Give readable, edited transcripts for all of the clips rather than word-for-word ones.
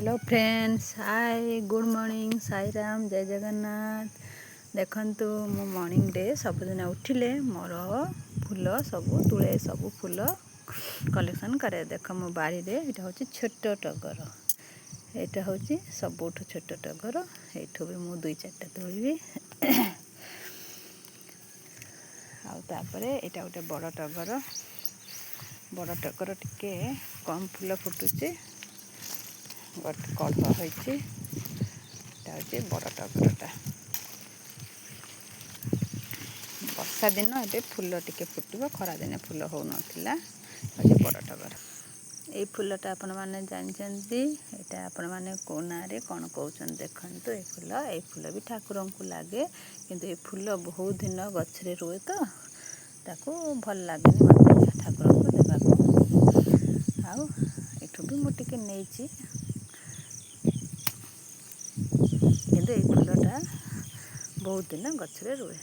Hello friends, hi good morning, Sai Ram, जय जगन्नाथ। देखंतु मो मॉर्निंग रे सबुदिन उठिले मोर फूल सबू तुले सबू फूल कलेक्शन करे। देख मो बाड़ी रे एटा होची छोट टगर, एटा होची सबुठु छोट टगर। एठू भी मु 2-4टा तोलिबी आउ तापरे एटा गोटे बड़ टगर टिके कम फूल फुटुची, गोटे कढ़ होती बड़ टगरटा। वर्षा दिन ए फूल टिके फुटो, खरा दिन फूल हो नाला बड़ टगर। ये फूलटा आपण मैंने जानते, यहाँ आपण मैंने कौ ना कौन कौन देखते। ये फूल भी ठाकुर को लगे, किंतु ये फूल बहुत दिन गचरे रुए तो ताकू भल लगे मत ठाकुर को देवाक। आउ एठू भी मुझे नहीं किंतु ये फूलटा बहुत दिन गचरे रुए।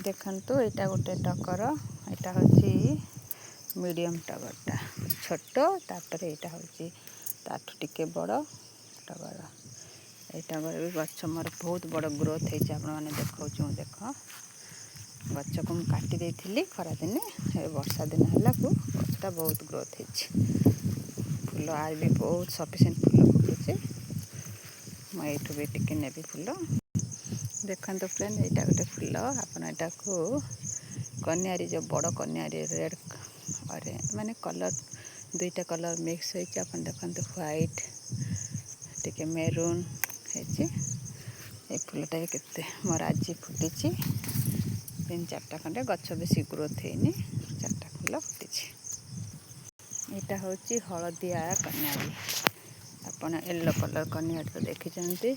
देखंतु यहाँ गोटे टगर, यहाँ हूँ मीडियम टगरटा छोट, तापर यहाँ हूँ ताठू टिके बड़ टगर। ये टगर भी गच मोर बहुत बड़ ग्रोथ होती, आप देखा देख गच को मुझे काटी देती खरा दिने। वर्षा दिन है गचटा बहुत ग्रोथ होती, फूल आज भी बहुत सफिसीयंट फूल फुटुचे। मुझे भी टिके नेबी फूल। देखते फ्रेंड, यहाँ गोटे फूल आपटा को कन्यारी, जो बड़ कन्यारी रेड अरे माने कलर दुईटा कलर मिक्स होती। आप देखते व्हाइट टिके मेरून है। फूलटा के मोर आज फुटी 3-4टा खंडे, गच बेसी ग्रोथ है 4टा फूल फुटी। यहाँ हूँ हलदिया कन्यारी, आपड़ येलो कलर कन्यारी तो देखी देखते।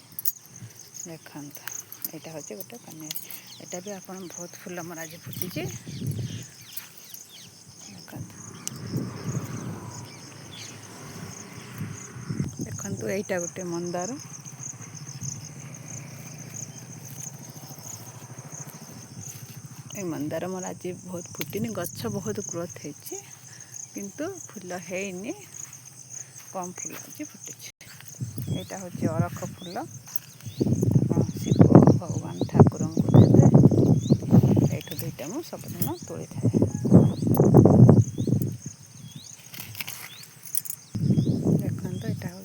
यहाँ हूँ गोटे कन्यारी, यहाँ भी आप बहुत फूल मोर आज फुटी। देखंतु यहाँ गोटे मंदार, ये मंदार मोर आज बहुत फुटनी, गच बहुत ग्रोथ होती किंतु फूल हैनी, कम फूल आज फुटी। यहाँ हूँ अरख फूल, शिव भगवान ठाकुर को देते। ये 2टा मुझे सबुदिन तोली था। देखते यहाँ हूँ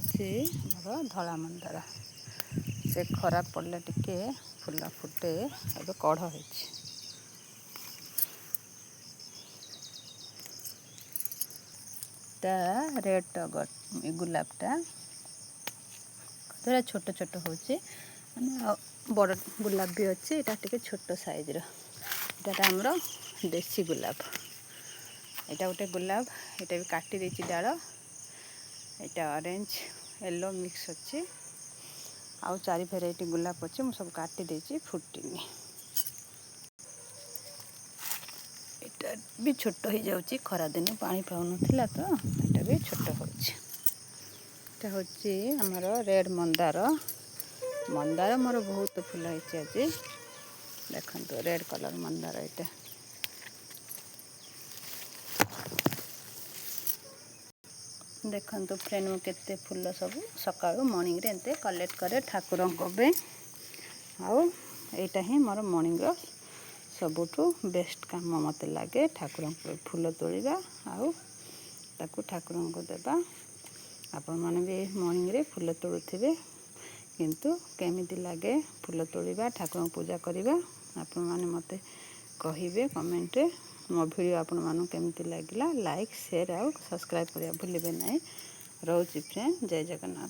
मोर धला मंदार, से खरा पड़े टिके फूल फुटे, ए कढ़ हो। रेड टगर गुलाबटा थोड़ा छोट छोट होचे, बड़ गुलाब भी अच्छे। यहाँ टे छोट साइज रहा आमर देसी गुलाब। यहाँ गोटे गुलाब, यहाँ भी काटी देती डाल। यहाँ ऑरेंज येलो मिक्स अच्छे, आउ 4 भेराइटी गुलाब अच्छे, मुझे सब काटी देती फुटनी। यहाँ भी छोट हो जाऊँगी, खरा दिन पानी पाऊन तो यहाँ भी छोट हो। यहाँ हूँ आमर रेड मंदार, मंदार मोर बहुत फूल होती आज। देखो रेड कलर मंदार, यहाँ देखो फ्रेंड मु केते फूल सब सका मॉर्निंग रे एंते कलेक्ट करे ठाकुर को। आउ यहाँ ही मोर मॉर्निंग सबुठु बेस्ट काम मत लगे, ठाकुर फूल तोड़ा आउ ताकू ठाकुर को देवा। आपण मैंने भी मॉर्निंग रे फूल तोड़ुथिबे, किंतु केमिति लगे फूल तोड़ा ठाकुर पूजा करवा, आपण मैंने मते कहिबे कमेंट रे। मो वीडियो आपण मानु केमिति लागिला, लाइक शेयर आउ सब्सक्राइब करिया भूलिबे नहीं। रोची फ्रेंड, जय जगन्नाथ।